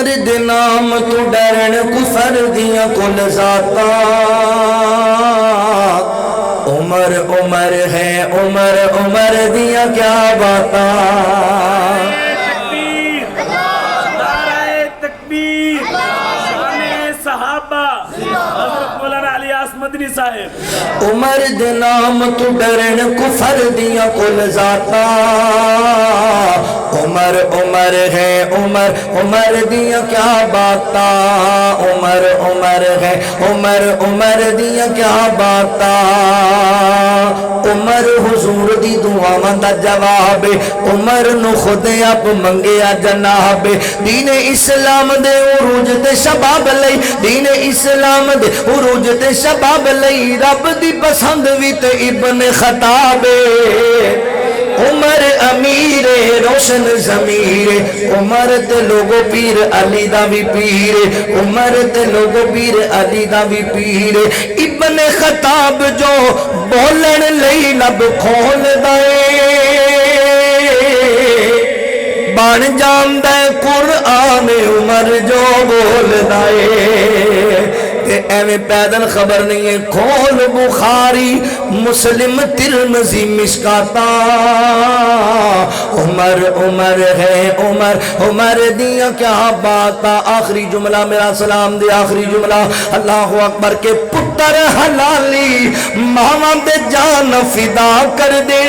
عمر دے نام تو ڈرن کفر دیاں کل ذاتاں عمر عمر ہے عمر عمر دیاں کیا باتاں مدنی صاحب عمر دے نام تو ڈرن کفر دیاں کل ذاتاں عمر عمر ہے عمر عمر دیاں کیا باتاں عمر عمر ہے عمر عمر دیاں کیا باتاں عمر حضور دی دعاواں دا جواب عمر نو خود آپ منگیا جناب دین اسلام دے عروج تے شباب لئی دین اسلام دے عروج تے شباب لئی رب دی پسند وی تے ابن خطاب عمر امیر روشن ضمیر عمر تے لوگو پیر علی دا بھی پیر عمر تے لوگو پیر علی دا بھی پیر ابن خطاب جو بولن لئی لب کھول دائے بان جاندہ قرآن عمر جو بول دائے ایویں پیدل خبر نہیں ہے کھول بخاری مسلم ترمذی مشکاتاں عمر عمر ہے عمر عمر دیاں کیا باتاں آخری جملہ میرا سلام دے آخری جملہ اللہ اکبر کے پتر حلالی ماما دے جان فدا کر دے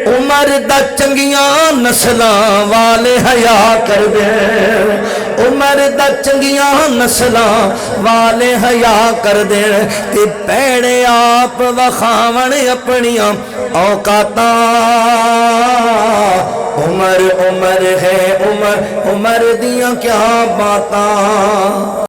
عمر دا چنگیاں نسلاں والے حیا کر دے عمر دا چنگیاں نسلاں والے حیا کر دے تے پیڑے آپ وخاون اپنیاں اوقاتاں عمر عمر ہے عمر عمر دیاں کیا باتاں